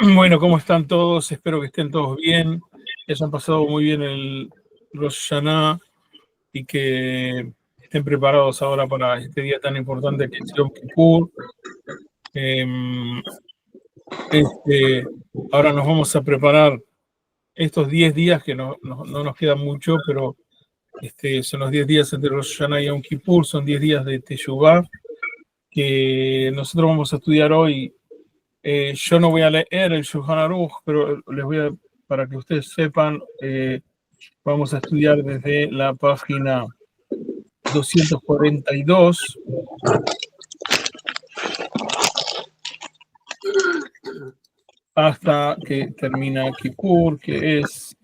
Bueno, ¿cómo están todos? Espero que estén todos bien, que hayan pasado muy bien el Rosh Hashanah y que estén preparados ahora para este día tan importante que es Yom Kippur. Ahora nos vamos a preparar estos 10 días, que no nos queda mucho, pero son los 10 días entre Rosh Hashanah y Yom Kippur, son 10 días de Teshuvah, que nosotros vamos a estudiar hoy. Yo no voy a leer el Shulchan Aruch, pero para que ustedes sepan, vamos a estudiar desde la página 242 hasta que termina Kippur, que es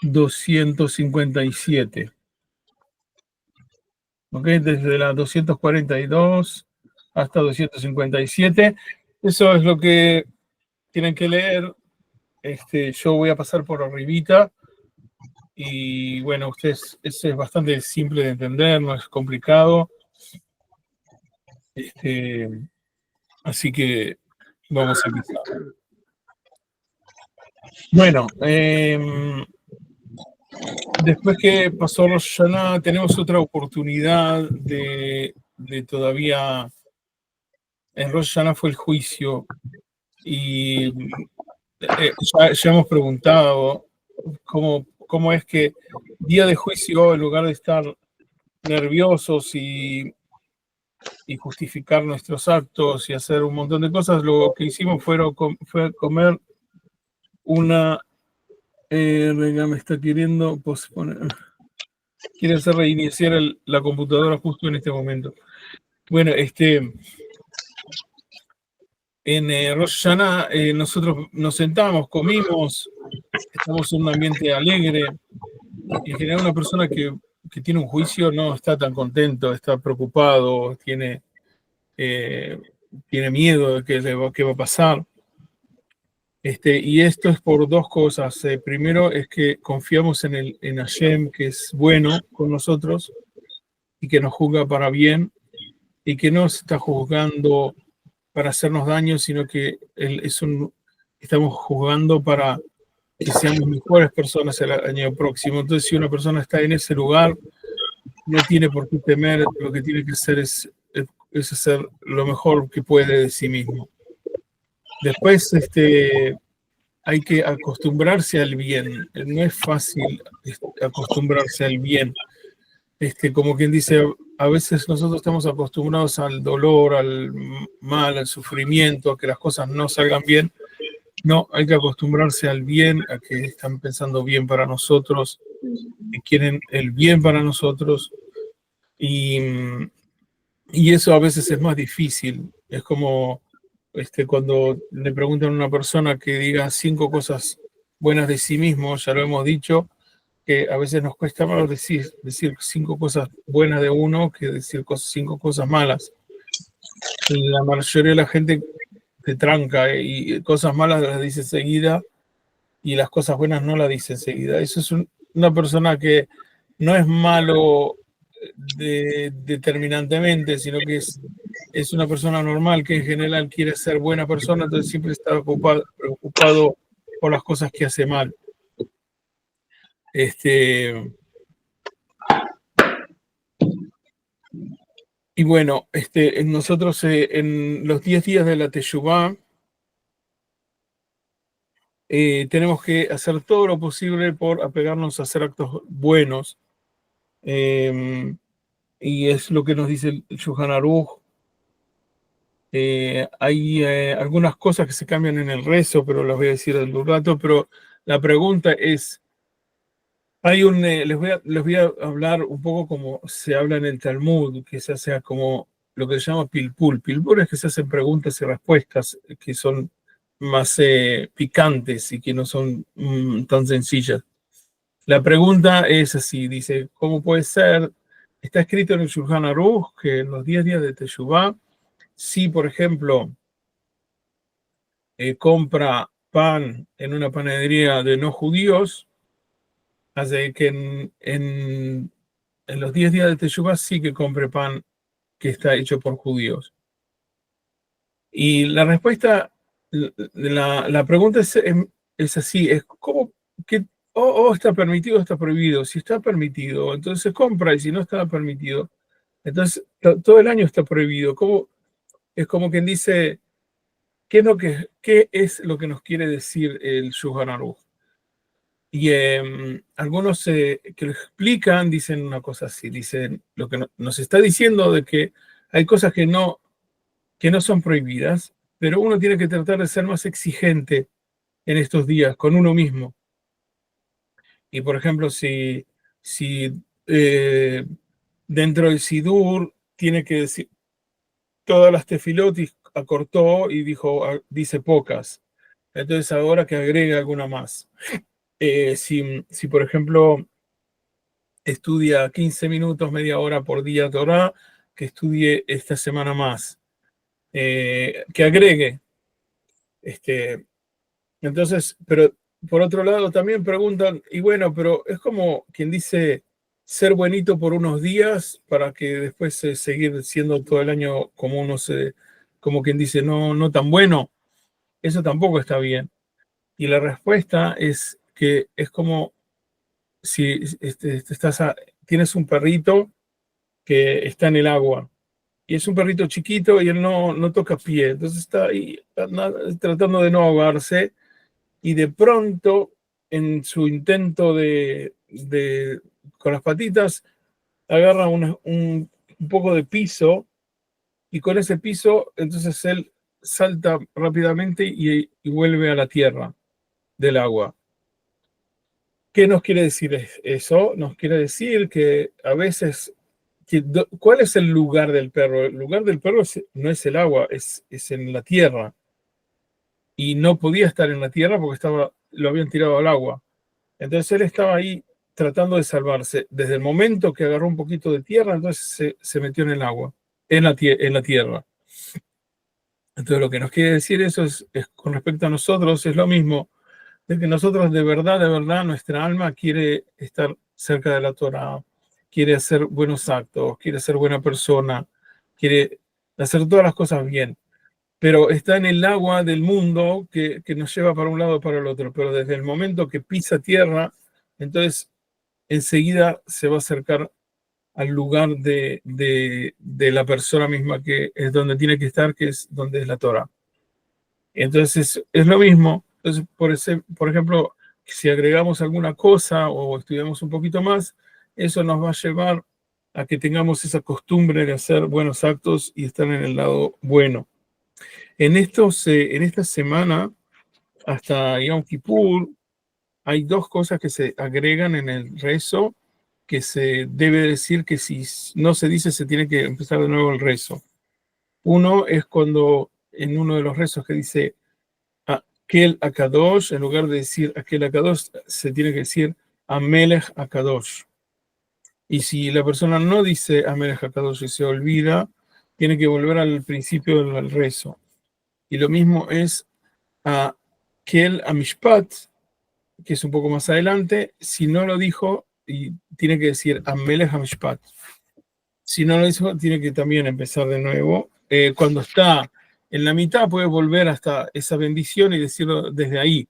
$257. ¿Ok? Desde la 242 hasta 257. Eso es lo que tienen que leer. Yo voy a pasar por arribita. Y bueno, ese es bastante simple de entender, no es complicado. Así que vamos a empezar. Bueno, después que pasó Rosh Hashanah, tenemos otra oportunidad de todavía. En Rosh Hashanah fue el juicio y ya hemos preguntado cómo es que día de juicio, en lugar de estar nerviosos y justificar nuestros actos y hacer un montón de cosas, lo que hicimos fue comer una... venga, me está queriendo posponer. Quiere hacer reiniciar la computadora justo en este momento. Bueno, en Rosh Hashanah nosotros nos sentamos, comimos, estamos en un ambiente alegre. Y en general una persona que tiene un juicio no está tan contento, está preocupado, tiene miedo de qué va a pasar. Y esto es por dos cosas. Primero es que confiamos en Hashem, que es bueno con nosotros y que nos juzga para bien y que no se está juzgando para hacernos daño, sino que estamos juzgando para que seamos mejores personas el año próximo. Entonces, si una persona está en ese lugar, no tiene por qué temer, lo que tiene que hacer es hacer lo mejor que puede de sí mismo. Después, hay que acostumbrarse al bien. No es fácil acostumbrarse al bien. Como quien dice, a veces nosotros estamos acostumbrados al dolor, al mal, al sufrimiento, a que las cosas no salgan bien. No, hay que acostumbrarse al bien, a que están pensando bien para nosotros, que quieren el bien para nosotros. Y eso a veces es más difícil. Es como cuando le preguntan a una persona que diga 5 cosas buenas de sí mismo, ya lo hemos dicho, que a veces nos cuesta más decir 5 cosas buenas de uno que decir 5 cosas malas. La mayoría de la gente te tranca y cosas malas las dice enseguida y las cosas buenas no las dice enseguida. Eso es una persona que no es malo determinantemente, sino que es una persona normal que en general quiere ser buena persona, entonces siempre está preocupado por las cosas que hace mal. Y bueno, nosotros en los 10 días de la Teshuvah tenemos que hacer todo lo posible por apegarnos a hacer actos buenos. Y es lo que nos dice el Shulchan Aruch. Hay algunas cosas que se cambian en el rezo, pero las voy a decir en un rato. Pero la pregunta es, les voy a hablar un poco como se habla en el Talmud, que se hace como lo que se llama pilpul. Pilpul es que se hacen preguntas y respuestas que son más picantes y que no son tan sencillas. La pregunta es así, dice, ¿cómo puede ser? está escrito en el Shulchan Aruch que en los 10 días de Teshuvah, si por ejemplo compra pan en una panadería de no judíos, hace que en los 10 días de Teshuvah sí que compre pan que está hecho por judíos. Y la respuesta, la pregunta es así, es ¿cómo que está permitido o está prohibido? Si está permitido, entonces se compra, y si no está permitido, entonces todo el año está prohibido. ¿Cómo? Es como quien dice, ¿qué es lo que nos quiere decir el Shulchan Aruch? Y algunos que lo explican dicen una cosa así, dicen lo que nos está diciendo de que hay cosas que no son prohibidas, pero uno tiene que tratar de ser más exigente en estos días con uno mismo. Y por ejemplo, si dentro del Sidur tiene que decir todas las tefilotis, acortó y dice pocas. Entonces ahora que agregue alguna más. Si por ejemplo estudia 15 minutos, media hora por día Torah, que estudie esta semana más. Que agregue. Entonces, pero por otro lado también preguntan, y bueno, pero es como quien dice ser buenito por unos días para que después seguir siendo todo el año como quien dice no tan bueno. Eso tampoco está bien. Y la respuesta es que es como si tienes un perrito que está en el agua y es un perrito chiquito y él no toca pie, entonces está ahí tratando de no ahogarse y de pronto en su intento con las patitas agarra un poco de piso y con ese piso entonces él salta rápidamente y vuelve a la tierra del agua. ¿Qué nos quiere decir eso? Nos quiere decir que a veces, ¿cuál es el lugar del perro? El lugar del perro no es el agua, es en la tierra. Y no podía estar en la tierra porque lo habían tirado al agua. Entonces él estaba ahí tratando de salvarse. Desde el momento que agarró un poquito de tierra, entonces se metió en el agua, en la tierra. Entonces lo que nos quiere decir eso es con respecto a nosotros, es lo mismo, de que nosotros de verdad, nuestra alma quiere estar cerca de la Torah, quiere hacer buenos actos, quiere ser buena persona, quiere hacer todas las cosas bien, pero está en el agua del mundo que nos lleva para un lado o para el otro, pero desde el momento que pisa tierra, entonces enseguida se va a acercar al lugar de la persona misma, que es donde tiene que estar, que es donde es la Torah. Entonces es lo mismo. Entonces, por ejemplo, si agregamos alguna cosa o estudiamos un poquito más, eso nos va a llevar a que tengamos esa costumbre de hacer buenos actos y estar en el lado bueno. En esta semana, hasta Yom Kippur, hay dos cosas que se agregan en el rezo que se debe decir, que si no se dice se tiene que empezar de nuevo el rezo. Uno es cuando en uno de los rezos que dice aquel Akadosh, en lugar de decir aquel Akadosh, se tiene que decir Amelech Akadosh. Y si la persona no dice Amelech Akadosh y se olvida, tiene que volver al principio del rezo. Y lo mismo es a Kel Amishpat, que es un poco más adelante. Si no lo dijo, y tiene que decir Amelech Amishpat. Si no lo hizo, tiene que también empezar de nuevo. Cuando está en la mitad, puede volver hasta esa bendición y decirlo desde ahí.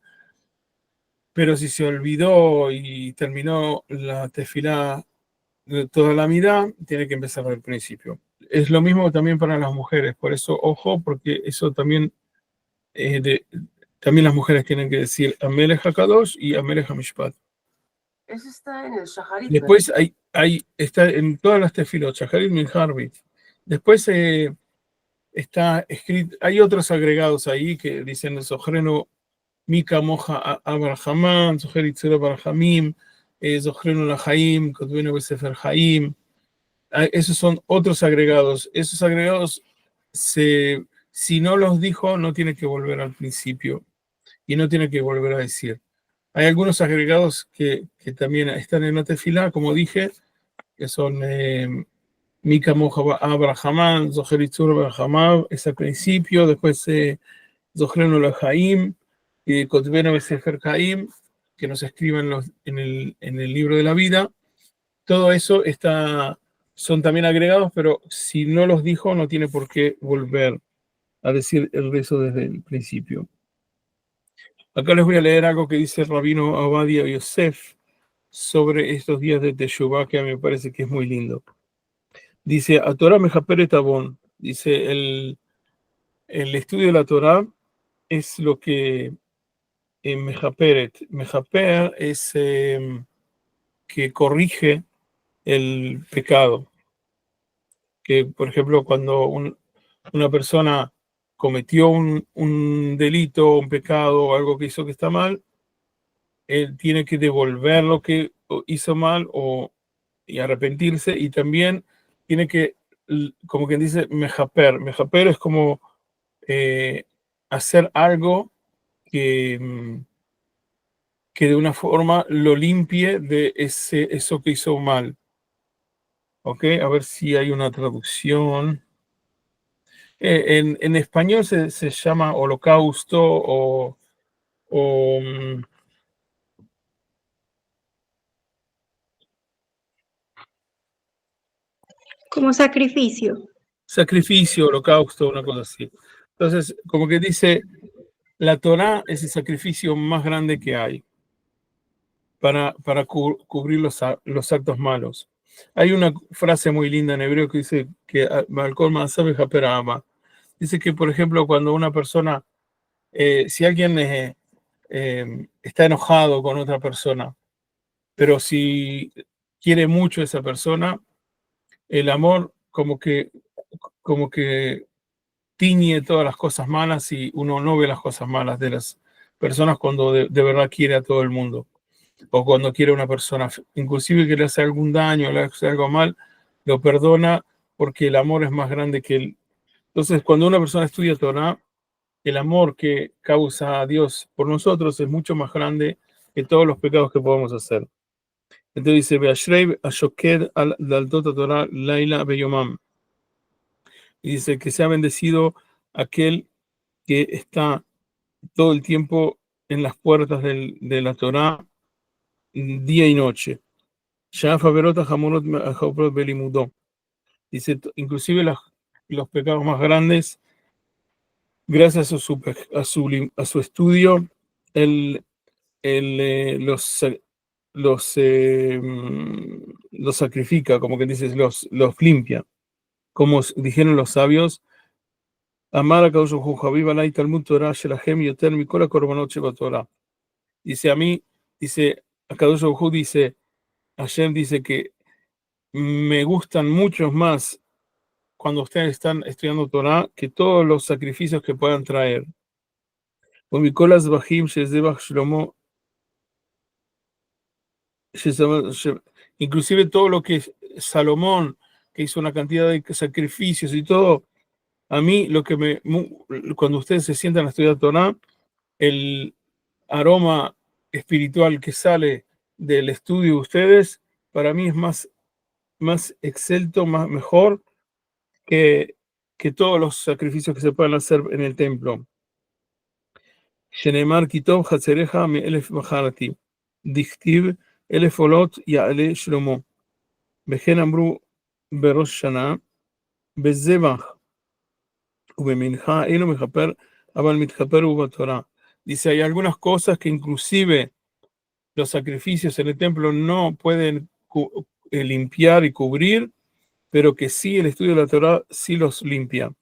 Pero si se olvidó y terminó la tefilá de toda la mitad, tiene que empezar al principio. Es lo mismo también para las mujeres, por eso, ojo, porque eso también, también las mujeres tienen que decir Amelech HaKadosh y Amelech HaMishpat. Eso está en el Shaharit. Después está en todas las tefilot, Shaharit Minharbit. Después está escrito, hay otros agregados ahí que dicen Zohrenu Mika Moja Abrahamán, Zoher Itzero Barhamim, Zohrenu Lahaim, Kotvenu Besefer Haim. Esos son otros agregados. Esos agregados, si no los dijo, no tiene que volver al principio y no tiene que volver a decir. Hay algunos agregados que también están en la tefilá, como dije, que son Mika Mojaba Abrahamán, Zohar Itzur Abrahamav, es al principio, después Zohrenu Lahaim, y Kotvenu Sefer Haim, que nos escriben en el libro de la vida. Todo eso son también agregados, pero si no los dijo, no tiene por qué volver a decir el rezo desde el principio. Acá les voy a leer algo que dice el rabino Ovadia Yosef sobre estos días de Teshuvah, que a mí me parece que es muy lindo. Dice, a Torah Mejaperet Abon, dice, el estudio de la Torah es lo que Mejaperet. Mejaper es que corrige el pecado. Que, por ejemplo, cuando una persona cometió un delito, un pecado o algo que hizo que está mal, él tiene que devolver lo que hizo mal y arrepentirse, y también tiene que, como quien dice, mejaper. Mejaper es como hacer algo que de una forma lo limpie de eso que hizo mal. ¿Ok? A ver si hay una traducción. En español se llama holocausto o Como sacrificio. sacrificio, holocausto, una cosa así. Entonces, como que dice, la Torá es el sacrificio más grande que hay para cubrir los actos malos. Hay una frase muy linda en hebreo que dice que Malkol Maasav Haper Ama. Dice que, por ejemplo, cuando una persona, si alguien está enojado con otra persona, pero si quiere mucho a esa persona, el amor como que tiñe todas las cosas malas y uno no ve las cosas malas de las personas cuando de verdad quiere a todo el mundo. O cuando quiere a una persona, inclusive que le hace algún daño, le hace algo mal, lo perdona porque el amor es más grande que él. Entonces, cuando una persona estudia Torah, el amor que causa a Dios por nosotros es mucho más grande que todos los pecados que podemos hacer. Entonces dice, Beashrei Ashoked al Daltot Torah Laila Beyomam. Y dice que sea bendecido aquel que está todo el tiempo en las puertas de la Torah, día y noche. Shafa Berota Hamurot Belimudó. Dice, inclusive los pecados más grandes, gracias a su estudio, él los sacrifica, como que dices, los limpia. Como dijeron los sabios, Amar a Kaush Javiva Lai Talmud Torah Shelahem Yoter Mikola Korbanot Sheba Torah. Dice a mí, dice a Kadosh Baruj dice, Hashem dice que me gustan muchos más cuando ustedes están estudiando Torah que todos los sacrificios que puedan traer. O Mikolas Bajim Shezebach Shlomo, inclusive todo lo que Salomón, que hizo una cantidad de sacrificios y todo, a mí cuando ustedes se sientan a estudiar Torah, el aroma espiritual que sale del estudio de ustedes, para mí es más excelso, mejor que todos los sacrificios que se puedan hacer en el templo. Shenemar Kitov Hatzereja me Elef Baharati, Dichtiv Elef Olot Yaale Shlomo, Bejen Amru Berosh Shana, Bezebach, Ubeminja, Eno Mejaper, Abal Mitjaper Ubatorah. Dice, hay algunas cosas que inclusive los sacrificios en el templo no pueden limpiar y cubrir, pero que sí el estudio de la Torah sí los limpia.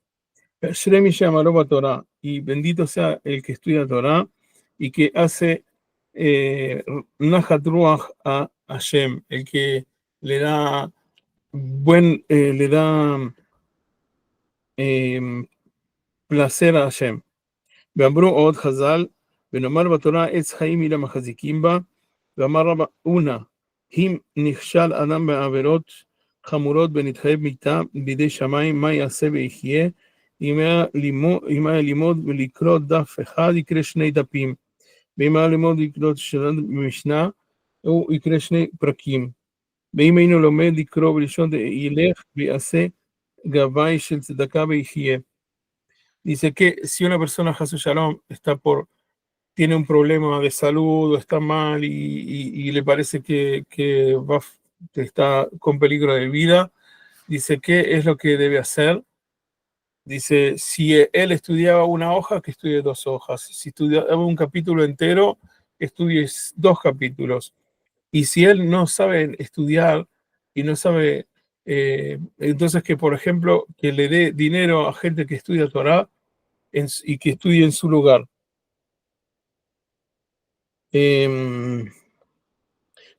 Y bendito sea el que estudia Torah y que hace Nahat Ruach a Hashem, el que le da placer a Hashem. ואמרו עוד חז"ל, ונאמר בתורה עץ חיים היא למחזיקים בה, ואמר רבא אונה, אם נכשל אדם בעבירות חמורות ונתחייב מיתה בידי שמיים, מה יעשה ויחיה? אם היה לימוד ולקרוא דף אחד, יקרא 2 דפים, ואם היה לימוד ולקרוא משנה, הוא יקרא 2 פרקים. ואם היינו לומד לקרוא בלשון ילך ויעשה גבאי של צדקה ויחיה. Dice que si una persona, Hasu Shalom, tiene un problema de salud o está mal y le parece que está con peligro de vida, dice, ¿qué es lo que debe hacer? Dice, si él estudiaba una hoja, que estudie 2 hojas. Si estudiaba un capítulo entero, que estudie 2 capítulos. Y si él no sabe estudiar y no sabe, entonces que, por ejemplo, que le dé dinero a gente que estudia Torah y que estudie en su lugar.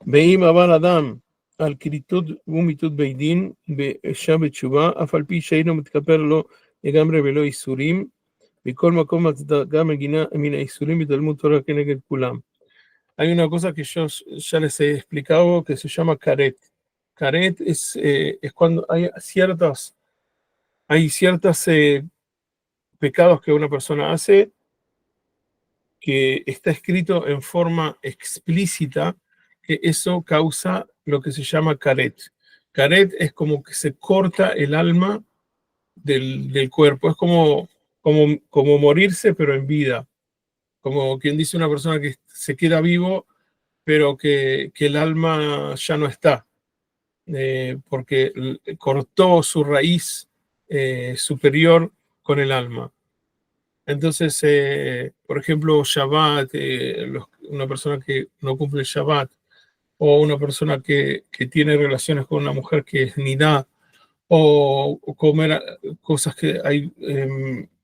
ואם עבר אדם על כריתות ומיתות בית דין ושב בתשובה, אף על פי שאינו מתכפר לו לגמרי ולא איסורים, מכל מקום הצדקה מגינה מן האיסורים בתלמוד תורה כנגד כולם. Hay una cosa que yo ya les he explicado que se llama caret. Caret es cuando hay ciertos pecados que una persona hace que está escrito en forma explícita, que eso causa lo que se llama caret. Caret es como que se corta el alma del cuerpo, es como morirse pero en vida, como quien dice una persona que se queda vivo pero que el alma ya no está, porque cortó su raíz superior con el alma. Entonces, por ejemplo, Shabbat, una persona que no cumple el Shabbat, o una persona que tiene relaciones con una mujer que es nidá, o comer cosas que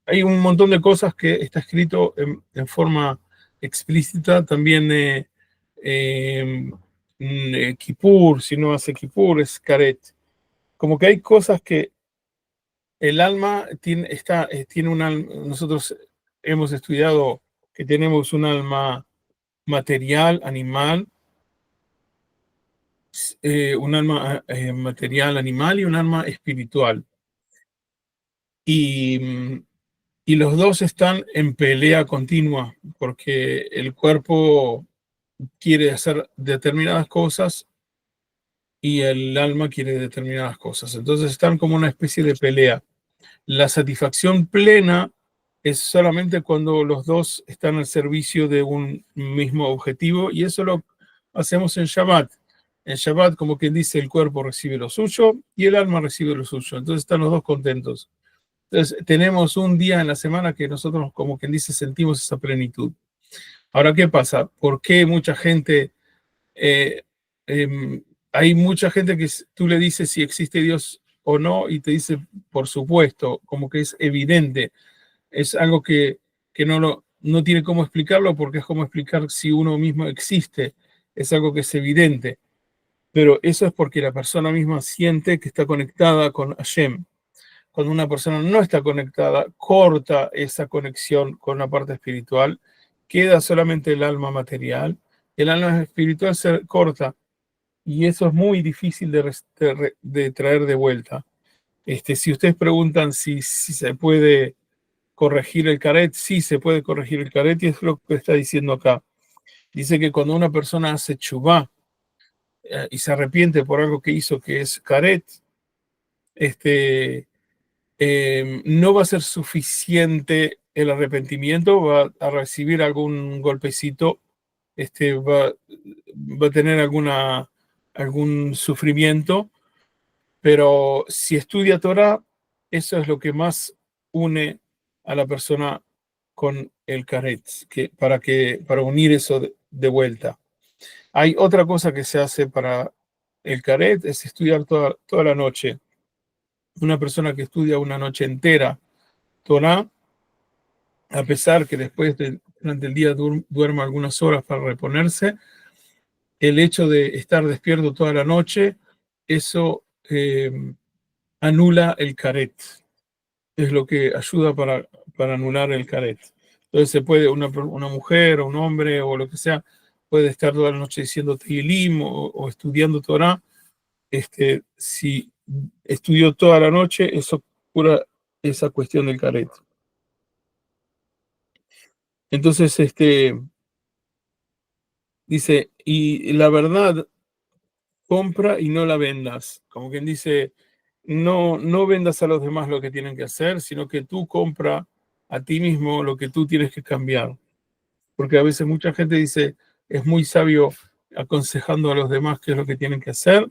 hay un montón de cosas que está escrito en forma explícita. También Kippur, si no hace Kippur, es Karet. Como que hay cosas que el alma tiene un alma. Nosotros hemos estudiado que tenemos un alma material, animal, un alma material, animal y un alma espiritual. Y los dos están en pelea continua porque el cuerpo quiere hacer determinadas cosas y el alma quiere determinadas cosas. Entonces están como una especie de pelea. La satisfacción plena es solamente cuando los dos están al servicio de un mismo objetivo, y eso lo hacemos en Shabbat. En Shabbat, como quien dice, el cuerpo recibe lo suyo y el alma recibe lo suyo. Entonces están los dos contentos. Entonces tenemos un día en la semana que nosotros, como quien dice, sentimos esa plenitud. Ahora, ¿qué pasa? ¿Por qué mucha gente... hay mucha gente que tú le dices si existe Dios o no y te dice, por supuesto, como que es evidente. Es algo que no tiene cómo explicarlo, porque es como explicar si uno mismo existe. Es algo que es evidente. Pero eso es porque la persona misma siente que está conectada con Hashem. Cuando una persona no está conectada, corta esa conexión con la parte espiritual, queda solamente el alma material. El alma espiritual se corta y eso es muy difícil de traer de vuelta. Si ustedes preguntan si se puede corregir el caret, sí se puede corregir el caret, y es lo que está diciendo acá. Dice que cuando una persona hace chubá y se arrepiente por algo que hizo que es caret, no va a ser suficiente el arrepentimiento, va a recibir algún golpecito, va a tener algún sufrimiento, pero si estudia Torah, eso es lo que más une a la persona con el caret, para unir eso de vuelta. Hay otra cosa que se hace para el caret, es estudiar toda la noche. Una persona que estudia una noche entera Torah, a pesar que después durante el día duerma algunas horas para reponerse, el hecho de estar despierto toda la noche, eso anula el caret. Es lo que ayuda para anular el caret. Entonces se puede, una mujer o un hombre o lo que sea, puede estar toda la noche diciendo Tehilim o estudiando Torah. Si estudió toda la noche, eso cura esa cuestión del caret. Entonces, dice, y la verdad, compra y no la vendas. Como quien dice, no vendas a los demás lo que tienen que hacer, sino que tú compra a ti mismo lo que tú tienes que cambiar. Porque a veces mucha gente dice, es muy sabio aconsejando a los demás qué es lo que tienen que hacer,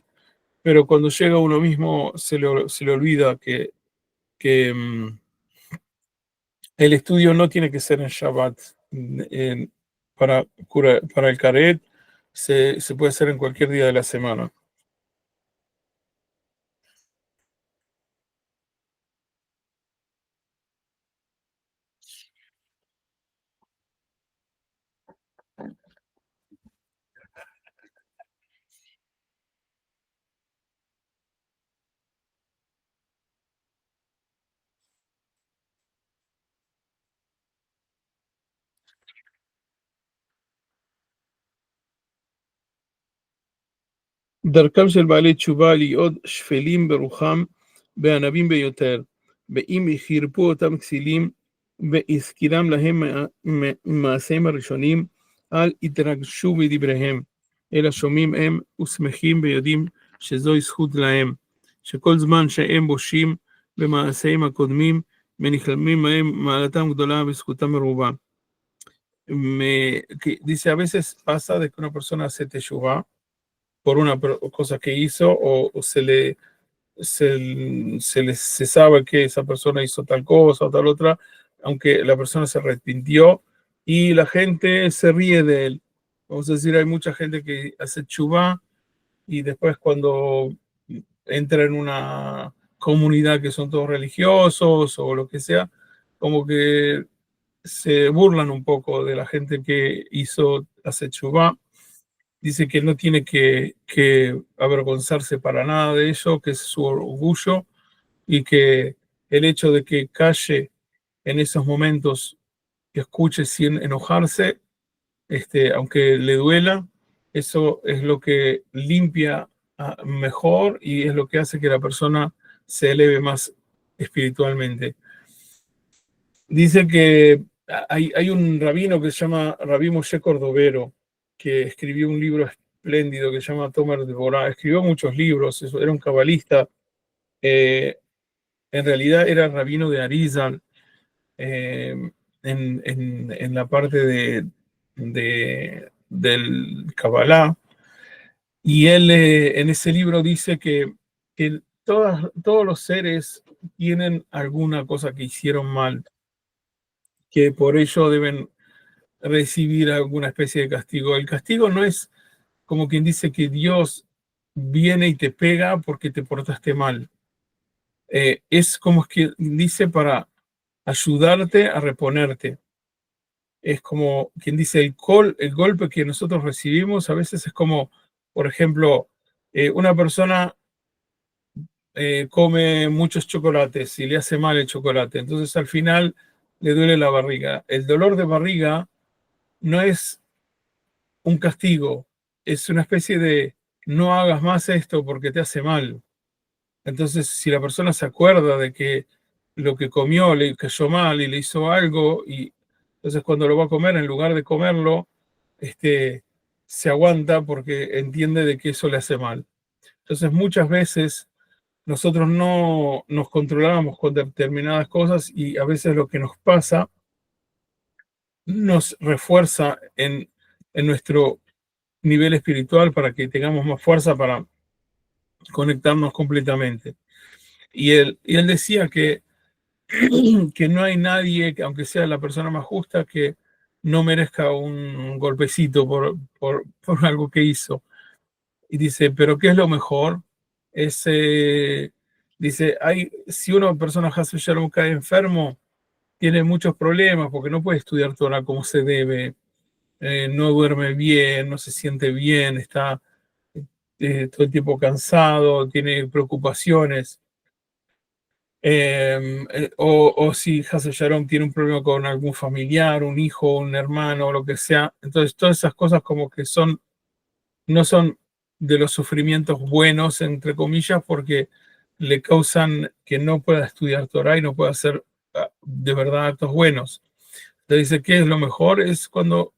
pero cuando llega uno mismo se le olvida que el estudio no tiene que ser en Shabbat. Para el Karet se puede hacer en cualquier día de la semana. דרכם של בעלי תשובה להיות שפלים ברוחם וענבים ביותר, ואם חירפו אותם כסילים והזכירם להם מעשיהם הראשונים, אל יתרגשו מדבריהם, אלא שומעים הם ושמחים ויודעים שזוהי זכות להם, שכל זמן שהם בושים במעשיהם הקודמים, ונכלמים מהם מעלתם גדולה וזכותם מרובה. Dice, a veces pasa de que una persona hace teshuvá por una cosa que hizo o se sabe que esa persona hizo tal cosa o tal otra, aunque la persona se arrepintió y la gente se ríe de él. Vamos a decir, hay mucha gente que hace chubá y después cuando entra en una comunidad que son todos religiosos o lo que sea, como que se burlan un poco de la gente que hace chubá. Dice que no tiene que avergonzarse para nada de eso, que es su orgullo y que el hecho de que calle en esos momentos, que escuche sin enojarse, aunque le duela, eso es lo que limpia mejor y es lo que hace que la persona se eleve más espiritualmente. Dice que hay un rabino que se llama Rabí Moshe Cordovero, que escribió un libro espléndido que se llama Tomer de Borá. Escribió muchos libros, era un cabalista. En realidad era rabino de Arizal, en la parte del Kabbalah. Y él en ese libro dice que todos los seres tienen alguna cosa que hicieron mal, que por ello deben recibir alguna especie de castigo. El castigo no es como quien dice que Dios viene y te pega porque te portaste mal. Es como que dice para ayudarte a reponerte. Es como quien dice el golpe que nosotros recibimos a veces es como, por ejemplo, una persona come muchos chocolates y le hace mal el chocolate, entonces al final le duele la barriga. El dolor de barriga no es un castigo, es una especie de no hagas más esto porque te hace mal. Entonces, si la persona se acuerda de que lo que comió le cayó mal y le hizo algo, y entonces cuando lo va a comer, en lugar de comerlo, se aguanta porque entiende de que eso le hace mal. Entonces, muchas veces nosotros no nos controlamos con determinadas cosas y a veces lo que nos pasa nos refuerza en nuestro nivel espiritual para que tengamos más fuerza para conectarnos completamente. Y él decía que no hay nadie, que aunque sea la persona más justa, que no merezca un golpecito por algo que hizo. Y dice, pero ¿qué es lo mejor? Dice, si una persona Hasbe Shalom cae enfermo, tiene muchos problemas porque no puede estudiar Torah como se debe, no duerme bien, no se siente bien, está todo el tiempo cansado, tiene preocupaciones. O si Hasbe Shalom tiene un problema con algún familiar, un hijo, un hermano, o lo que sea. Entonces, todas esas cosas como que no son de los sufrimientos buenos, entre comillas, porque le causan que no pueda estudiar Torah y no pueda hacer de verdad actos buenos. Entonces dice, ¿qué es lo mejor? Es cuando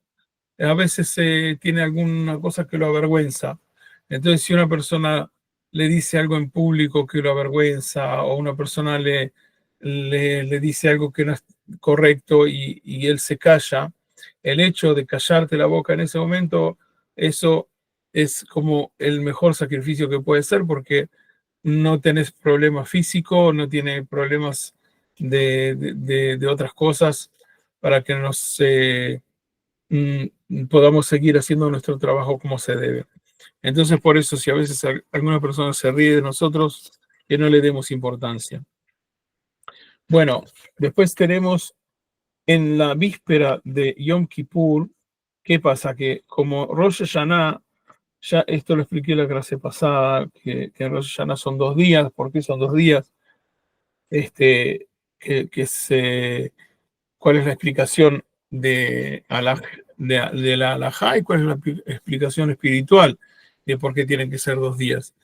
a veces tiene alguna cosa que lo avergüenza. Entonces, si una persona le dice algo en público que lo avergüenza, o una persona le dice algo que no es correcto y él se calla, el hecho de callarte la boca en ese momento, eso es como el mejor sacrificio que puede ser, porque no tenés problemas físicos, no tiene problemas de otras cosas para que nos podamos seguir haciendo nuestro trabajo como se debe. Entonces, por eso, si a veces alguna persona se ríe de nosotros, que no le demos importancia. Bueno, después tenemos en la víspera de Yom Kippur, ¿qué pasa? Que como Rosh Hashanah, ya esto lo expliqué la clase pasada, que Rosh Hashanah son 2 días. ¿Por qué son 2 días? Que ¿Cuál es la explicación de la halajá y cuál es la explicación espiritual de por qué tienen que ser 2 días?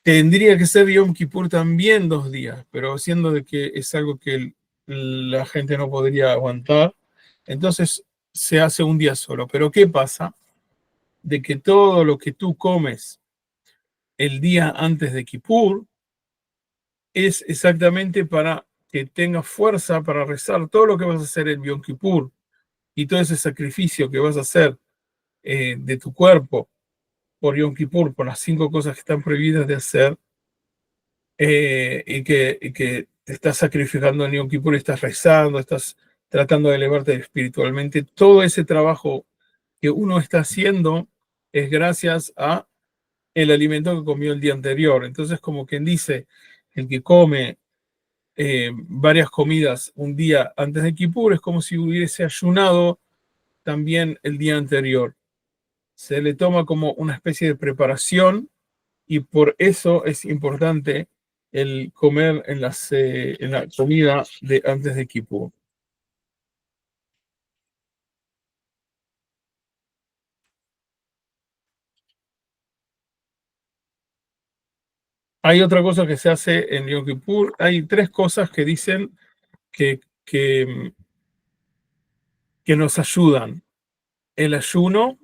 Tendría que ser Yom Kippur también 2 días, pero siendo de que es algo que la gente no podría aguantar, entonces se hace un día solo. Pero ¿qué pasa? De que todo lo que tú comes el día antes de Kippur es exactamente para que tengas fuerza para rezar todo lo que vas a hacer en Yom Kippur y todo ese sacrificio que vas a hacer de tu cuerpo por Yom Kippur, por las 5 cosas que están prohibidas de hacer, y que te estás sacrificando en Yom Kippur, estás rezando, estás tratando de elevarte espiritualmente. Todo ese trabajo que uno está haciendo es gracias a el alimento que comió el día anterior. Entonces, como quien dice, el que come varias comidas un día antes de Kippur es como si hubiese ayunado también el día anterior. Se le toma como una especie de preparación, y por eso es importante el comer en la comida de antes de Kippur. Hay otra cosa que se hace en Yom Kippur. Hay 3 cosas que dicen que, que, que nos ayudan: el ayuno,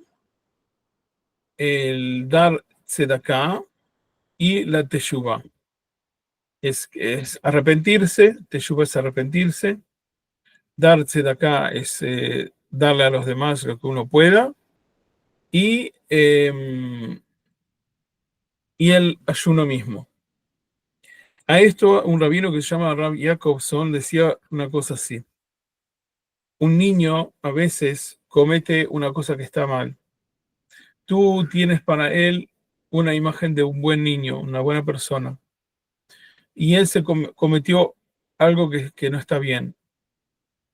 el dar tzedakah y la teshuvah. Es arrepentirse, teshuvah es arrepentirse, dar tzedakah es darle a los demás lo que uno pueda, y, y el ayuno mismo. A esto, un rabino que se llama Rab Jacobson decía una cosa así: un niño a veces comete una cosa que está mal. Tú tienes para él una imagen de un buen niño, una buena persona, y él se cometió algo que no está bien.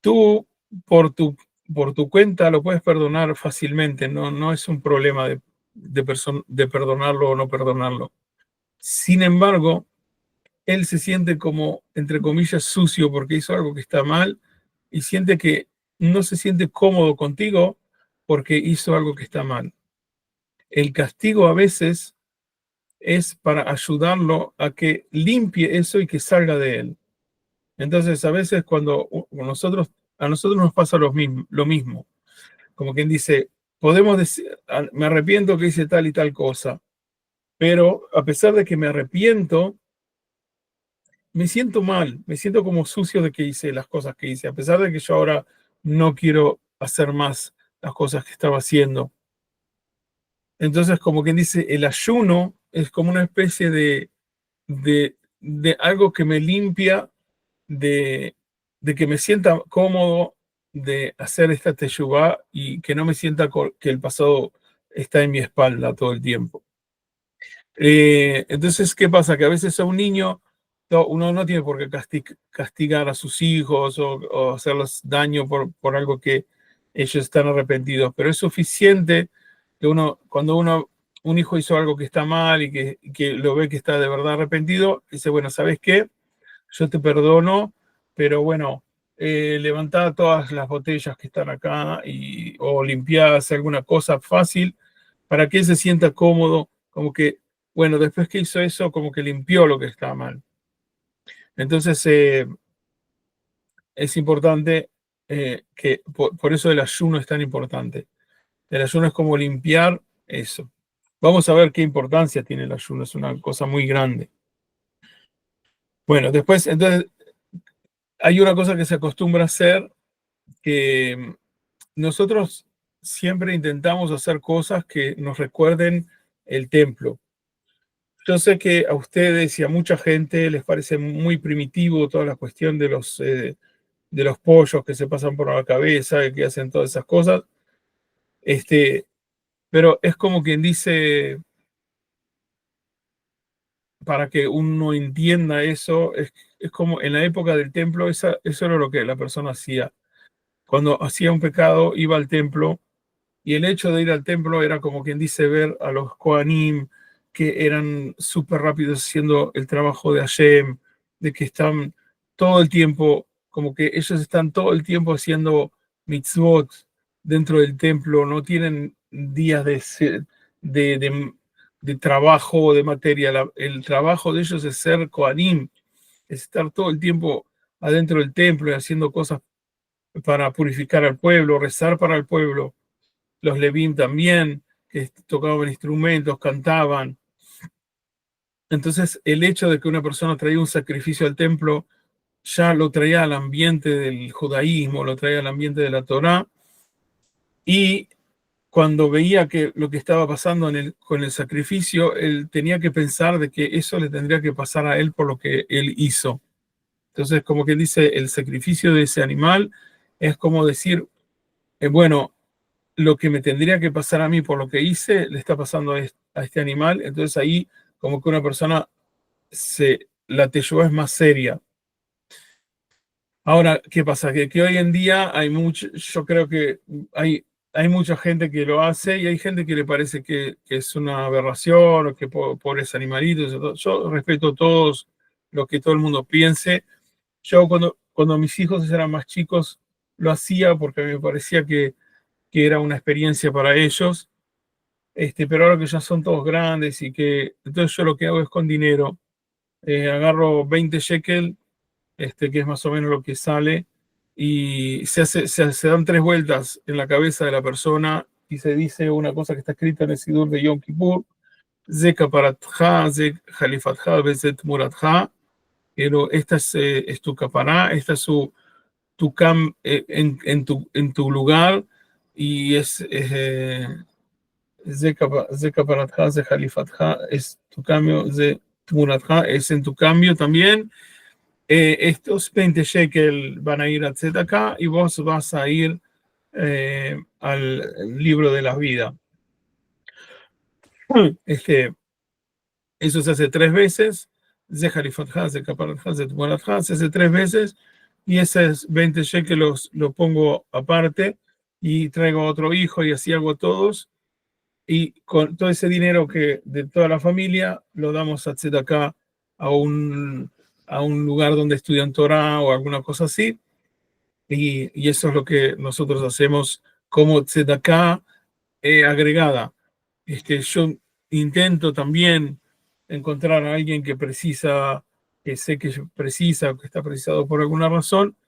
Tú, por tu, por tu cuenta, lo puedes perdonar fácilmente, no es un problema de perdonarlo o no perdonarlo. Sin embargo, él se siente como, entre comillas, sucio porque hizo algo que está mal, y siente que no se siente cómodo contigo porque hizo algo que está mal. El castigo a veces es para ayudarlo a que limpie eso y que salga de él. Entonces, a veces cuando a nosotros nos pasa lo mismo. Como quien dice, podemos decir, me arrepiento que hice tal y tal cosa, pero a pesar de que me arrepiento, me siento mal, me siento como sucio de que hice las cosas que hice, a pesar de que yo ahora no quiero hacer más las cosas que estaba haciendo. Entonces, como quien dice, el ayuno es como una especie de algo que me limpia, de, de que me sienta cómodo de hacer esta teshuvá y que no me sienta que el pasado está en mi espalda todo el tiempo. Entonces, ¿qué pasa? Que a veces a un niño uno no tiene por qué castigar a sus hijos o hacerles daño por algo que ellos están arrepentidos, pero es suficiente que cuando un hijo hizo algo que está mal y que lo ve que está de verdad arrepentido, dice, bueno, ¿sabes qué? Yo te perdono, pero bueno, levantá todas las botellas que están acá o limpiá, hacer alguna cosa fácil para que él se sienta cómodo, como que, bueno, después que hizo eso, como que limpió lo que estaba mal. Entonces, es importante por eso el ayuno es tan importante. El ayuno es como limpiar eso. Vamos a ver qué importancia tiene el ayuno, es una cosa muy grande. Bueno, después, entonces, hay una cosa que se acostumbra a hacer, que nosotros siempre intentamos hacer cosas que nos recuerden el templo. Yo sé que a ustedes y a mucha gente les parece muy primitivo toda la cuestión de los pollos que se pasan por la cabeza, que hacen todas esas cosas. Pero es como quien dice, para que uno entienda eso, es como en la época del templo, eso era lo que la persona hacía. Cuando hacía un pecado, iba al templo. Y el hecho de ir al templo era como quien dice ver a los Kohanim que eran súper rápidos haciendo el trabajo de Hashem, de que están todo el tiempo, como que ellos están todo el tiempo haciendo mitzvot dentro del templo, no tienen días de, de, de trabajo o de materia. El trabajo de ellos es ser Kohanim, es estar todo el tiempo adentro del templo y haciendo cosas para purificar al pueblo, rezar para el pueblo. Los Levim también, que tocaban instrumentos, cantaban. Entonces, el hecho de que una persona traía un sacrificio al templo ya lo traía al ambiente del judaísmo, lo traía al ambiente de la Torá, y cuando veía que lo que estaba pasando con el sacrificio, él tenía que pensar de que eso le tendría que pasar a él por lo que él hizo. Entonces, como que dice, el sacrificio de ese animal es como decir, bueno, lo que me tendría que pasar a mí por lo que hice, le está pasando a este animal. Entonces ahí como que una persona, la teshuvá es más seria. Ahora, ¿qué pasa? Que hoy en día hay mucho, yo creo que hay mucha gente que lo hace y hay gente que le parece que es una aberración o que pobres animalitos. Yo respeto a todos lo que todo el mundo piense. Yo cuando mis hijos eran más chicos lo hacía porque me parecía que era una experiencia para ellos. Pero ahora que ya son todos grandes y que entonces yo lo que hago es con dinero, agarro 20 shekel, que es más o menos lo que sale, y se dan 3 vueltas en la cabeza de la persona y se dice una cosa que está escrita en el Sidur de Yom Kippur: Ze kaparatja, ze jalifatja, ze tmuratja. Pero esta es tu capará, esta es tu en tu lugar, y זה כפרתך, זה חליפתך, es tu cambio, זה תמונתך, es en tu cambio también. Estos 20 shekel van a ir a Tzedakah y vos vas a ir al libro de la vida. Eso se hace 3 veces. Ze jalifatja, ze kaparatja, ze tmuratja, se hace 3 veces, y esos 20 shekel lo pongo aparte y traigo a otro hijo y así hago todos. Y con todo ese dinero que de toda la familia lo damos a Tzedakah, a un lugar donde estudian Torah o alguna cosa así. Y eso es lo que nosotros hacemos como Tzedakah agregada. Yo intento también encontrar a alguien que precisa, que sé que precisa, que está precisado por alguna razón.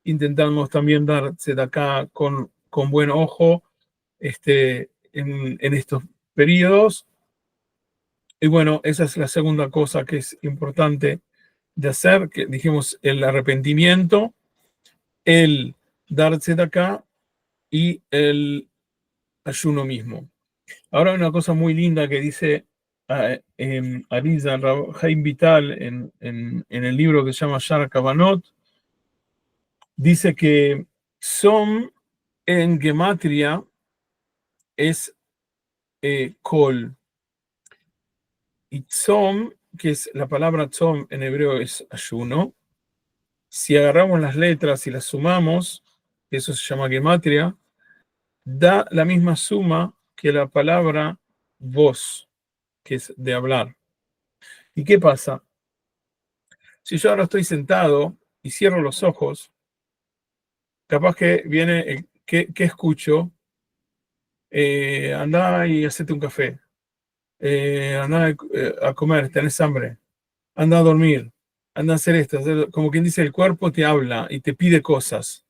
Intentamos también dar Tzedakah con buen ojo en estos periodos. Y bueno, esa es la segunda cosa que es importante de hacer, que dijimos: el arrepentimiento, el dar tzedakah y el ayuno mismo. Ahora hay una cosa muy linda que dice Arizal Chaim Vital en el libro que se llama Shar Kavanot. Dice que Som en gematria es kol. Y tzom, que es la palabra tzom en hebreo, es ayuno. Si agarramos las letras y las sumamos, eso se llama gematria, da la misma suma que la palabra voz, que es de hablar. ¿Y qué pasa? Si yo ahora estoy sentado y cierro los ojos, capaz que viene, ¿qué escucho? Andá y hacete un café. Andá a comer, tenés hambre. Anda a dormir, anda a hacer esto, como quien dice, el cuerpo te habla y te pide cosas.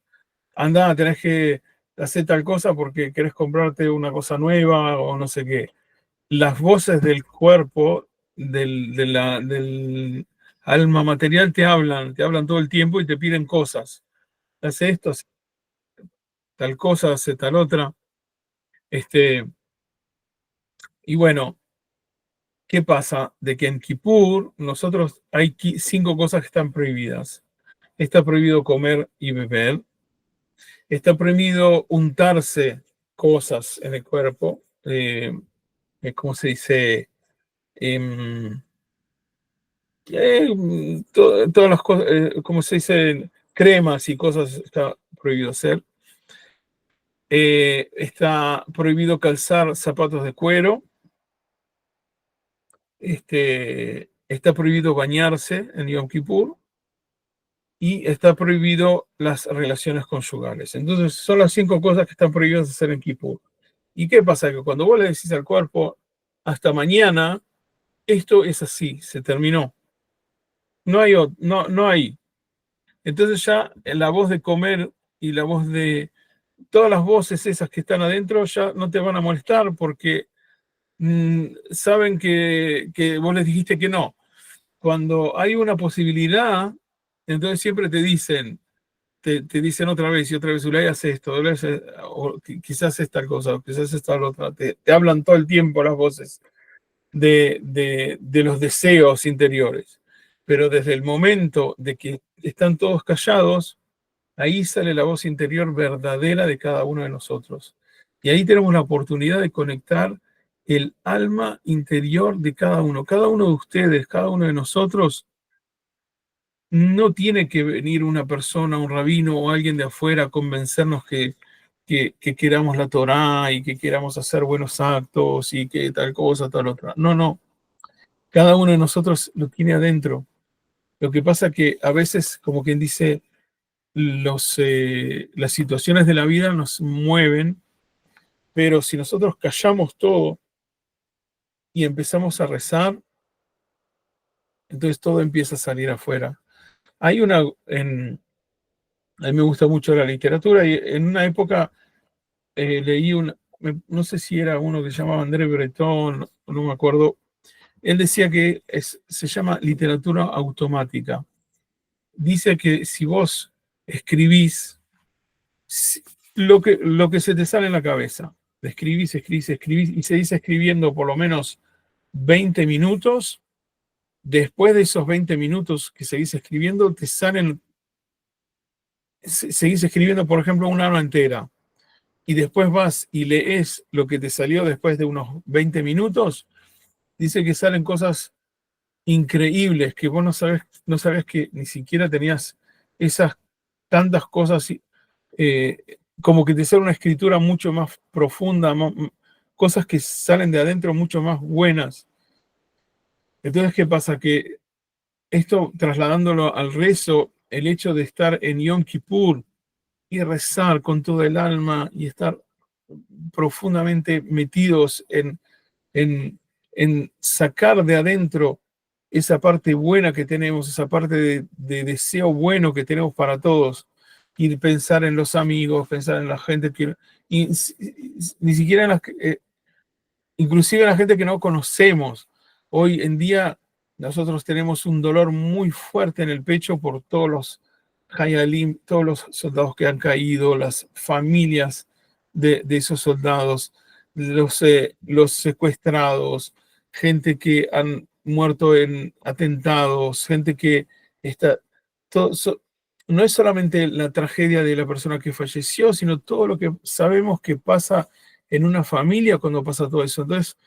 Anda, tenés que hacer tal cosa porque querés comprarte una cosa nueva o no sé qué. las voces del cuerpo, del alma material te hablan todo el tiempo y te piden cosas. Hace esto, hace tal cosa, hace tal otra. Y bueno, ¿qué pasa? De que en Kippur nosotros hay 5 cosas que están prohibidas. Está prohibido comer y beber. Está prohibido untarse cosas en el cuerpo. ¿Cómo se dice? Em, todas las cosas, como se dice, cremas y cosas está prohibido hacer. Está prohibido calzar zapatos de cuero. Está prohibido bañarse en Yom Kippur y está prohibido las relaciones conyugales. Entonces, son las 5 cosas que están prohibidas hacer en Kippur. ¿Y qué pasa? Que cuando vos le decís al cuerpo, hasta mañana, esto es así, se terminó. No hay. Entonces ya la voz de comer y la voz de todas las voces esas que están adentro ya no te van a molestar porque saben que vos les dijiste que no. Cuando hay una posibilidad, entonces siempre te dicen otra vez y otra vez, Ulay, hace esto, o quizás es tal cosa, o quizás es tal otra. Te hablan todo el tiempo las voces de los deseos interiores. Pero desde el momento de que están todos callados, ahí sale la voz interior verdadera de cada uno de nosotros. Y ahí tenemos la oportunidad de conectar el alma interior de cada uno. Cada uno de ustedes, cada uno de nosotros, no tiene que venir una persona, un rabino o alguien de afuera a convencernos que queramos la Torá y que queramos hacer buenos actos y que tal cosa, tal otra. No. Cada uno de nosotros lo tiene adentro. Lo que pasa que a veces, como quien dice, las situaciones de la vida nos mueven, pero si nosotros callamos todo y empezamos a rezar, entonces todo empieza a salir afuera. Hay a mí me gusta mucho la literatura y en una época leí no sé si era uno que se llamaba André Breton, no me acuerdo. Él decía que se llama literatura automática. Dice que si vos escribís lo que se te sale en la cabeza, escribís y seguís escribiendo por lo menos 20 minutos, después de esos 20 minutos que seguís escribiendo, seguís escribiendo, por ejemplo, una hora entera, y después vas y lees lo que te salió después de unos 20 minutos, dice que salen cosas increíbles que vos no sabés que ni siquiera tenías esas tantas cosas, como que te sale una escritura mucho más profunda, cosas que salen de adentro mucho más buenas. Entonces, ¿qué pasa? Que esto, trasladándolo al rezo, el hecho de estar en Yom Kippur y rezar con todo el alma y estar profundamente metidos en sacar de adentro esa parte buena que tenemos, esa parte de deseo bueno que tenemos para todos, y pensar en los amigos, pensar en la gente que, y ni siquiera en inclusive en la gente que no conocemos. Hoy en día nosotros tenemos un dolor muy fuerte en el pecho por todos los Hayalim, todos los soldados que han caído, las familias de esos soldados, los secuestrados, gente que han muerto en atentados, gente que está... todo, no es solamente la tragedia de la persona que falleció, sino todo lo que sabemos que pasa en una familia cuando pasa todo eso. Entonces,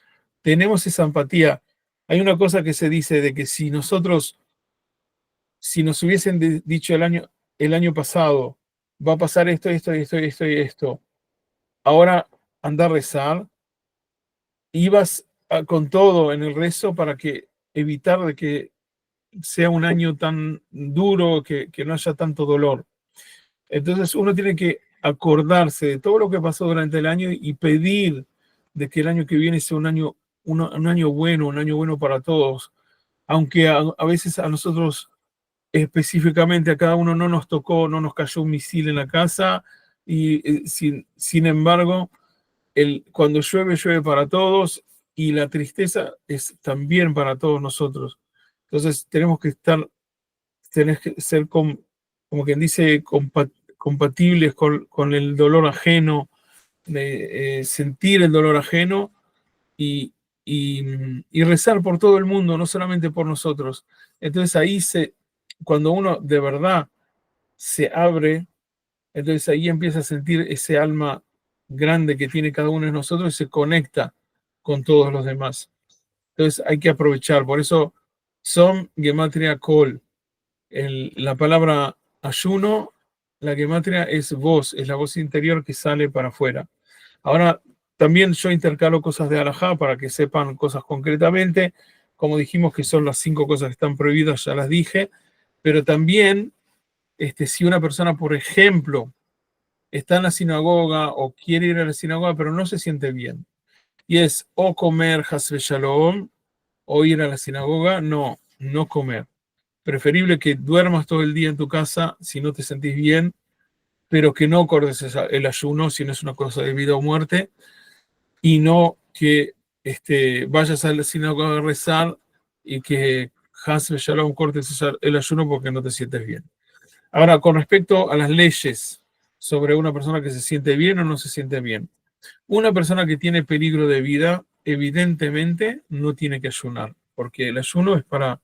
tenemos esa empatía. Hay una cosa que se dice de que si nos hubiesen dicho el año pasado, va a pasar esto, ahora anda a rezar, ibas con todo en el rezo para evitar de que sea un año tan duro, que no haya tanto dolor. Entonces uno tiene que acordarse de todo lo que pasó durante el año y pedir de que el año que viene sea un año bueno, un año bueno para todos. Aunque a veces a nosotros específicamente, a cada uno no nos tocó, no nos cayó un misil en la casa, y sin embargo, cuando llueve, llueve para todos, y la tristeza es también para todos nosotros. Entonces tenemos que tenés que ser como quien dice, compatibles con el dolor ajeno, de sentir el dolor ajeno y, y rezar por todo el mundo, no solamente por nosotros. Entonces ahí cuando uno de verdad se abre, entonces ahí empieza a sentir ese alma grande que tiene cada uno de nosotros y se conecta con todos los demás. Entonces hay que aprovechar. Por eso son gematria kol. La palabra ayuno, la gematria es voz, es la voz interior que sale para afuera. Ahora, también yo intercalo cosas de alajá para que sepan cosas concretamente. Como dijimos que son las 5 cosas que están prohibidas, ya las dije. Pero también, si una persona, por ejemplo, está en la sinagoga o quiere ir a la sinagoga, pero no se siente bien, y es o comer hasbe shalom o ir a la sinagoga, no comer. Preferible que duermas todo el día en tu casa si no te sentís bien, pero que no cortes el ayuno si no es una cosa de vida o muerte, y no que vayas a la sinagoga a rezar y que hasbe shalom cortes el ayuno porque no te sientes bien. Ahora, con respecto a las leyes sobre una persona que se siente bien o no se siente bien. Una persona que tiene peligro de vida, evidentemente no tiene que ayunar, porque el ayuno es para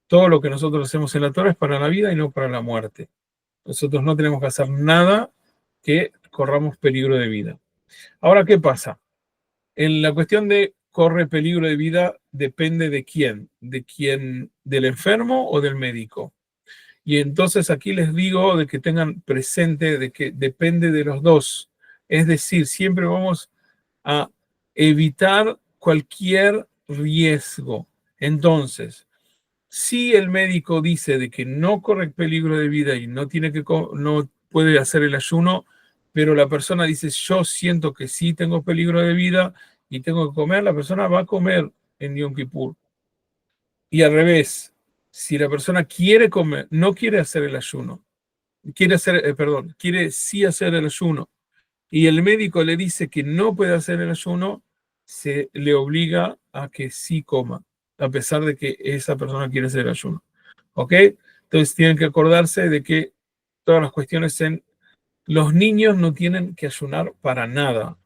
todo lo que nosotros hacemos en la Torah, es para la vida y no para la muerte. Nosotros no tenemos que hacer nada que corramos peligro de vida. Ahora, ¿qué pasa? En la cuestión de corre peligro de vida depende de quién, del enfermo o del médico. Y entonces aquí les digo de que tengan presente de que depende de los dos. Es decir, siempre vamos a evitar cualquier riesgo. Entonces, si el médico dice de que no corre peligro de vida y no puede hacer el ayuno, pero la persona dice, yo siento que sí tengo peligro de vida y tengo que comer, la persona va a comer en Yom Kippur. Y al revés, si la persona quiere comer, no quiere hacer el ayuno, quiere sí hacer el ayuno, y el médico le dice que no puede hacer el ayuno, se le obliga a que sí coma, a pesar de que esa persona quiere hacer el ayuno. ¿Ok? Entonces tienen que acordarse de que todas las cuestiones los niños no tienen que ayunar para nada.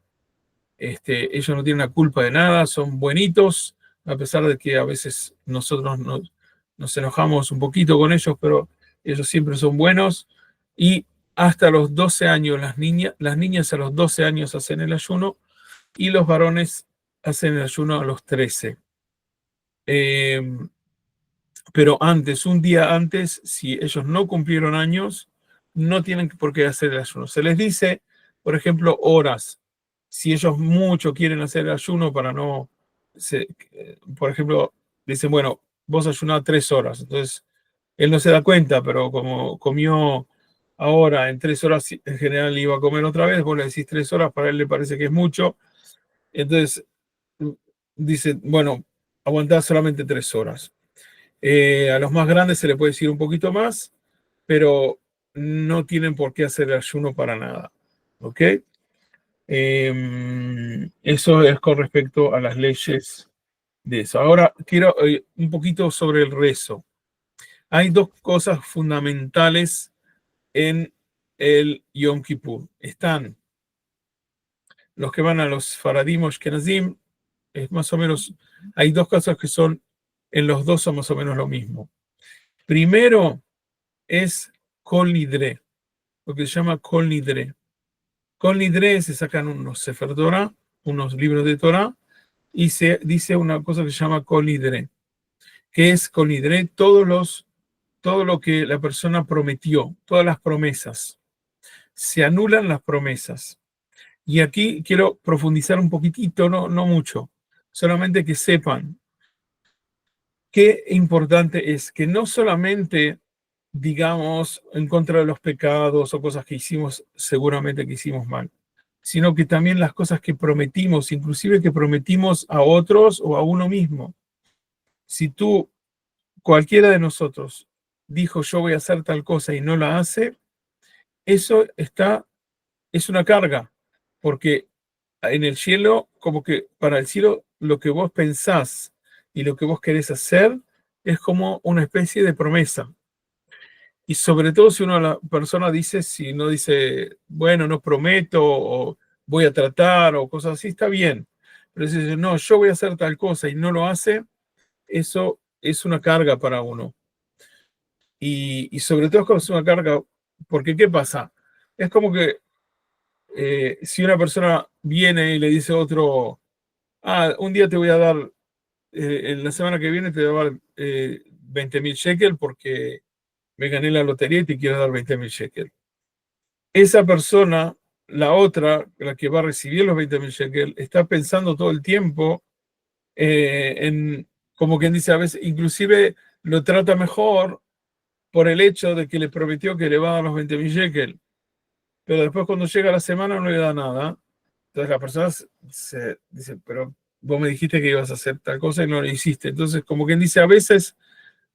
Ellos no tienen la culpa de nada, son buenitos, a pesar de que a veces nosotros nos enojamos un poquito con ellos, pero ellos siempre son buenos. Y hasta los 12 años, las niñas a los 12 años hacen el ayuno y los varones hacen el ayuno a los 13. Pero antes, un día antes, si ellos no cumplieron años, no tienen por qué hacer el ayuno. Se les dice, por ejemplo, horas. Si ellos mucho quieren hacer el ayuno para no, por ejemplo, dicen, bueno, vos ayunás 3 horas. Entonces, él no se da cuenta, pero como comió ahora, en 3 horas en general iba a comer otra vez, vos le decís 3 horas, para él le parece que es mucho. Entonces, dice, bueno, aguantá solamente 3 horas. A los más grandes se le puede decir un poquito más, pero no tienen por qué hacer el ayuno para nada. ¿Ok? Eso es con respecto a las leyes de eso. Ahora quiero un poquito sobre el rezo. Hay 2 cosas fundamentales en el Yom Kippur. Están los que van a los Faradim o Ashkenazim, es más o menos, hay 2 cosas que son, en los 2 son más o menos lo mismo. Primero es Kol Nidre, lo que se llama Kol Nidre. Kol Nidre se sacan unos Sefer Torah, unos libros de Torah, y se dice una cosa que se llama Kol Nidre. ¿Qué es Kol Nidre? Todo lo que la persona prometió, todas las promesas. Se anulan las promesas. Y aquí quiero profundizar un poquitito, no mucho, solamente que sepan qué importante es que no solamente digamos en contra de los pecados o cosas que hicimos, seguramente que hicimos mal, sino que también las cosas que prometimos, inclusive que prometimos a otros o a uno mismo. Si cualquiera de nosotros, dijo yo voy a hacer tal cosa y no la hace, eso es una carga, porque en el cielo, como que para el cielo lo que vos pensás y lo que vos querés hacer es como una especie de promesa. Y sobre todo si la persona dice, si no dice, bueno, no prometo, o voy a tratar, o cosas así, está bien. Pero si dice, no, yo voy a hacer tal cosa y no lo hace, eso es una carga para uno. Y sobre todo es como es una carga, porque ¿qué pasa? Es como que si una persona viene y le dice a otro, un día te voy a dar, en la semana que viene te voy a dar 20.000 shekel porque me gané la lotería y te quiero dar 20.000 shekel. Esa persona, la otra, la que va a recibir los 20.000 shekel, está pensando todo el tiempo en, como quien dice, a veces inclusive lo trata mejor por el hecho de que le prometió que le va a dar los 20.000 shekel, pero después cuando llega la semana no le da nada. Entonces la persona se dice, pero vos me dijiste que ibas a hacer tal cosa y no lo hiciste. Entonces, como quien dice, a veces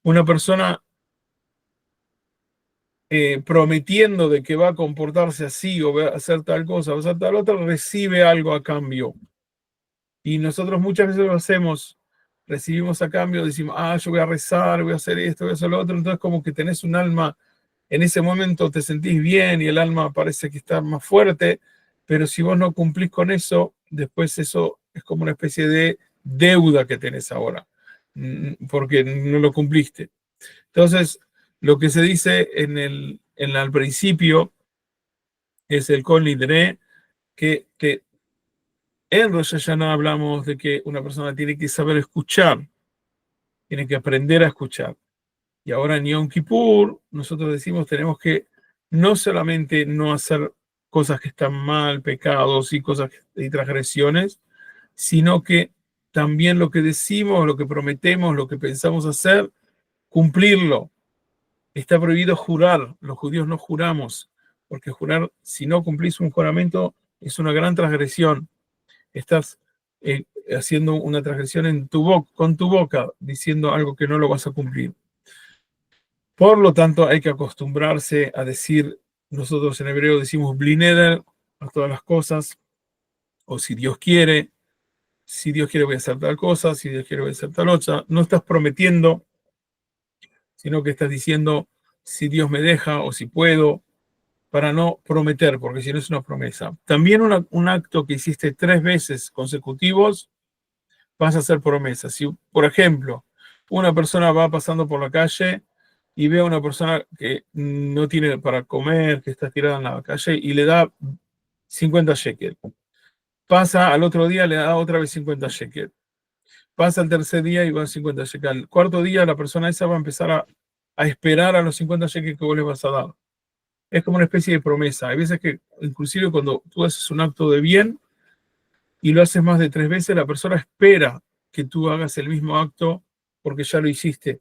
una persona prometiendo de que va a comportarse así o va a hacer tal cosa o hacer tal otra, recibe algo a cambio. Y nosotros muchas veces lo hacemos, recibimos a cambio, decimos, yo voy a rezar, voy a hacer esto, voy a hacer lo otro. Entonces como que tenés un alma, en ese momento te sentís bien y el alma parece que está más fuerte, pero si vos no cumplís con eso, después eso es como una especie de deuda que tenés ahora, porque no lo cumpliste. Entonces, lo que se dice al principio es el Kol Nidre, que en Rosh Hashanah hablamos de que una persona tiene que saber escuchar, tiene que aprender a escuchar. Y ahora en Yom Kippur, nosotros decimos tenemos que no solamente no hacer cosas que están mal, pecados y cosas y transgresiones, sino que también lo que decimos, lo que prometemos, lo que pensamos hacer, cumplirlo. Está prohibido jurar, los judíos no juramos, porque jurar, si no cumplís un juramento, es una gran transgresión. Estás haciendo una transgresión con tu boca, diciendo algo que no lo vas a cumplir. Por lo tanto, hay que acostumbrarse a decir, nosotros en hebreo decimos bli neder a todas las cosas, o si Dios quiere voy a hacer tal cosa, si Dios quiere voy a hacer tal otra. No estás prometiendo, sino que estás diciendo si Dios me deja o si puedo, para no prometer, porque si no es una promesa. También un acto que hiciste 3 veces consecutivos, vas a hacer promesas. Si, por ejemplo, una persona va pasando por la calle y ve a una persona que no tiene para comer, que está tirada en la calle y le da 50 shekel. Pasa al otro día, le da otra vez 50 shekel. Pasa al tercer día y va a 50 shekel. Al cuarto día la persona esa va a empezar a esperar a los 50 shekel que vos le vas a dar. Es como una especie de promesa. Hay veces que, inclusive cuando tú haces un acto de bien y lo haces más de 3 veces, la persona espera que tú hagas el mismo acto porque ya lo hiciste.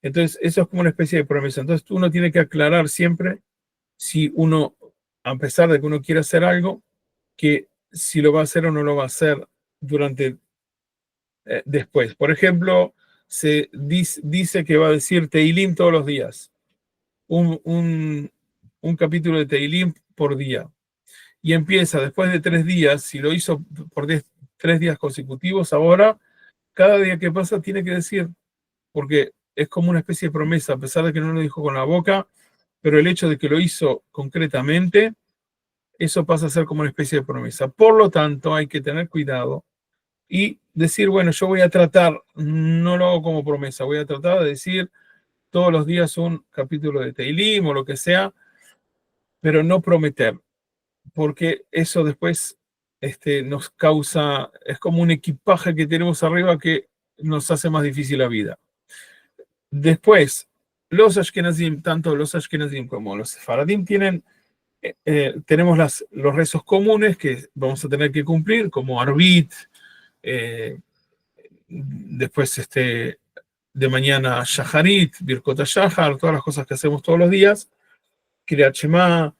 Entonces, eso es como una especie de promesa. Entonces, uno tiene que aclarar siempre si uno, a pesar de que uno quiere hacer algo, que si lo va a hacer o no lo va a hacer durante después. Por ejemplo, se dice que va a decir Teilim todos los días. Un capítulo de Teilim por día. Y empieza después de 3 días, si lo hizo por 3 días consecutivos, ahora cada día que pasa tiene que decir, porque es como una especie de promesa, a pesar de que no lo dijo con la boca, pero el hecho de que lo hizo concretamente, eso pasa a ser como una especie de promesa. Por lo tanto, hay que tener cuidado y decir, bueno, yo voy a tratar, no lo hago como promesa, voy a tratar de decir todos los días un capítulo de Teilim o lo que sea, pero no prometer, porque eso después nos causa, es como un equipaje que tenemos arriba que nos hace más difícil la vida. Después, los Ashkenazim, tanto los Ashkenazim como los Sefaradim tenemos los rezos comunes que vamos a tener que cumplir, como Arbit, después de mañana Shaharit, Birkot Shahar, todas las cosas que hacemos todos los días, Kriyat Shema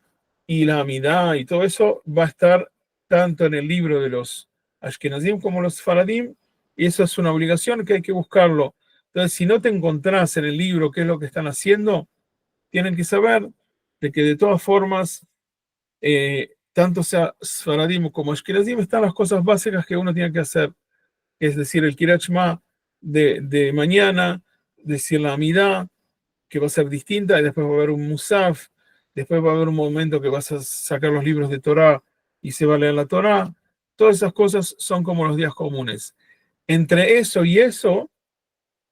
y la Amidá y todo eso va a estar tanto en el libro de los Ashkenazim como los Sefaradim, y eso es una obligación que hay que buscarlo. Entonces, si no te encontrás en el libro qué es lo que están haciendo, tienen que saber de que de todas formas, tanto sea Sfaradim como Ashkenazim, están las cosas básicas que uno tiene que hacer. es decir, el Kiryat Shema de mañana, decir la Amidá, que va a ser distinta, y después va a haber un Musaf, después va a haber un momento que vas a sacar los libros de Torah y se va a leer la Torah. Todas esas cosas son como los días comunes. Entre eso y eso,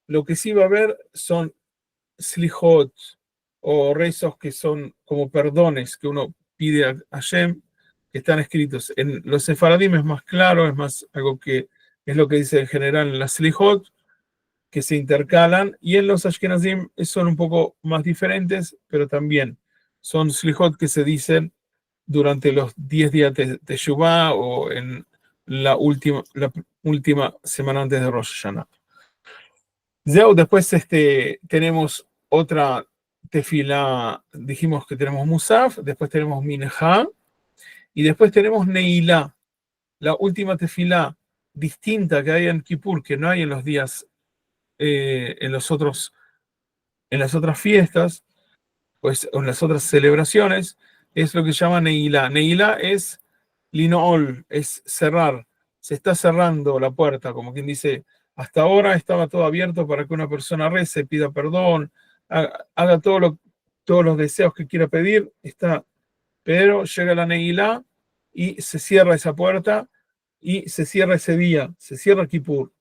lo que sí va a haber son slihot o rezos que son como perdones que uno pide a Hashem, que están escritos. En los sefaradim es más claro, es más algo que es lo que dice en general en las slihot, que se intercalan, y en los ashkenazim son un poco más diferentes, pero también son slihot que se dicen durante los 10 días de Teshuvah o en la última semana antes de Rosh Hashanah. Después tenemos otra tefilá, dijimos que tenemos Musaf, después tenemos Minha, y después tenemos Neilá, la última tefilá distinta que hay en Kippur, que no hay en los días, en las otras fiestas, pues en las otras celebraciones, es lo que se llama Neilá. Neilá es linool, es cerrar. Se está cerrando la puerta, como quien dice, hasta ahora estaba todo abierto para que una persona rece, pida perdón, haga todos los deseos que quiera pedir, pero llega la Neilá y se cierra esa puerta y se cierra ese día, se cierra Kippur.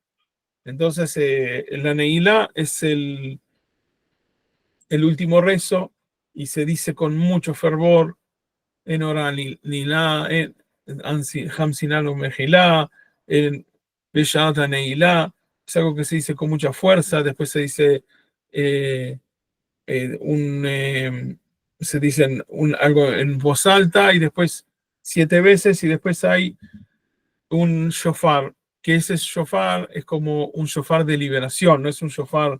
Entonces, la Neilá es el último rezo y se dice con mucho fervor en oral Nilá, en Hamsinalo Mejilá, en Bellata Neilá. Es algo que se dice con mucha fuerza. Después se dice eh, se dicen algo en voz alta y después 7 veces, y después hay un shofar, que ese shofar es como un shofar de liberación, no es un shofar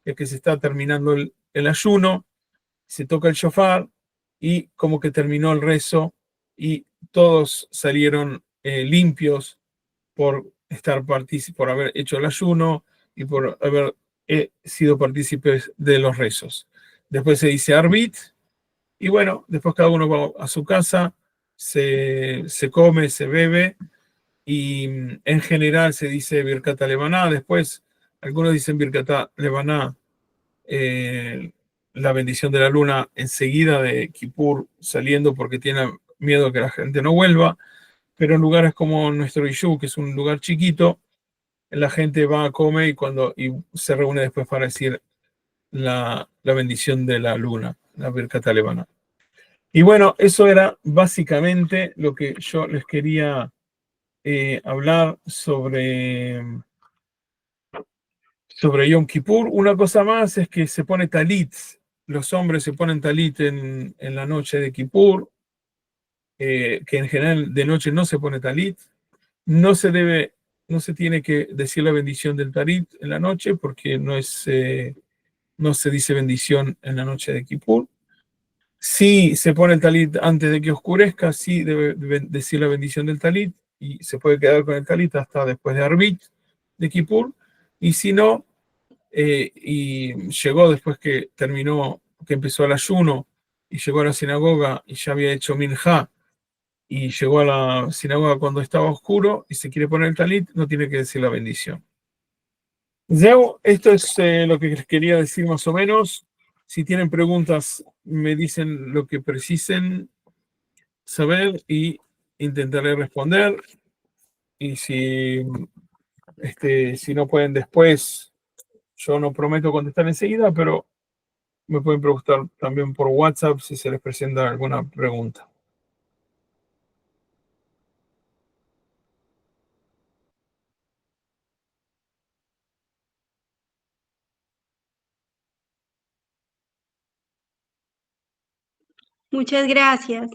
que se está terminando el ayuno, se toca el shofar y como que terminó el rezo y todos salieron limpios por por haber hecho el ayuno y por haber sido partícipes de los rezos. Después se dice Arbit y bueno, después cada uno va a su casa, se come, se bebe y en general se dice Birkat Levaná. Después algunos dicen Birkat Levaná, la bendición de la luna enseguida de Kippur, saliendo porque tiene miedo que la gente no vuelva, pero en lugares como nuestro Ishu, que es un lugar chiquito, la gente va a comer y se reúne después para decir la bendición de la luna, la Birkat Levaná. Y bueno, eso era básicamente lo que yo les quería hablar sobre Yom Kippur. Una cosa más es que se pone talit, los hombres se ponen talit en la noche de Kippur, que en general de noche no se pone talit. No se debe, no se tiene que decir la bendición del talit en la noche porque no se dice bendición en la noche de Kippur. Si se pone el talit antes de que oscurezca, sí debe decir la bendición del talit y se puede quedar con el talit hasta después de Arbit, de Kippur. Y si no, y llegó después que terminó, que empezó el ayuno y llegó a la sinagoga y ya había hecho minja y llegó a la sinagoga cuando estaba oscuro y se quiere poner el talit, no tiene que decir la bendición. Zeu, esto es lo que les quería decir más o menos. Si tienen preguntas, me dicen lo que precisen saber y intentaré responder. Y si no pueden después, yo no prometo contestar enseguida, pero me pueden preguntar también por WhatsApp si se les presenta alguna pregunta. Muchas gracias.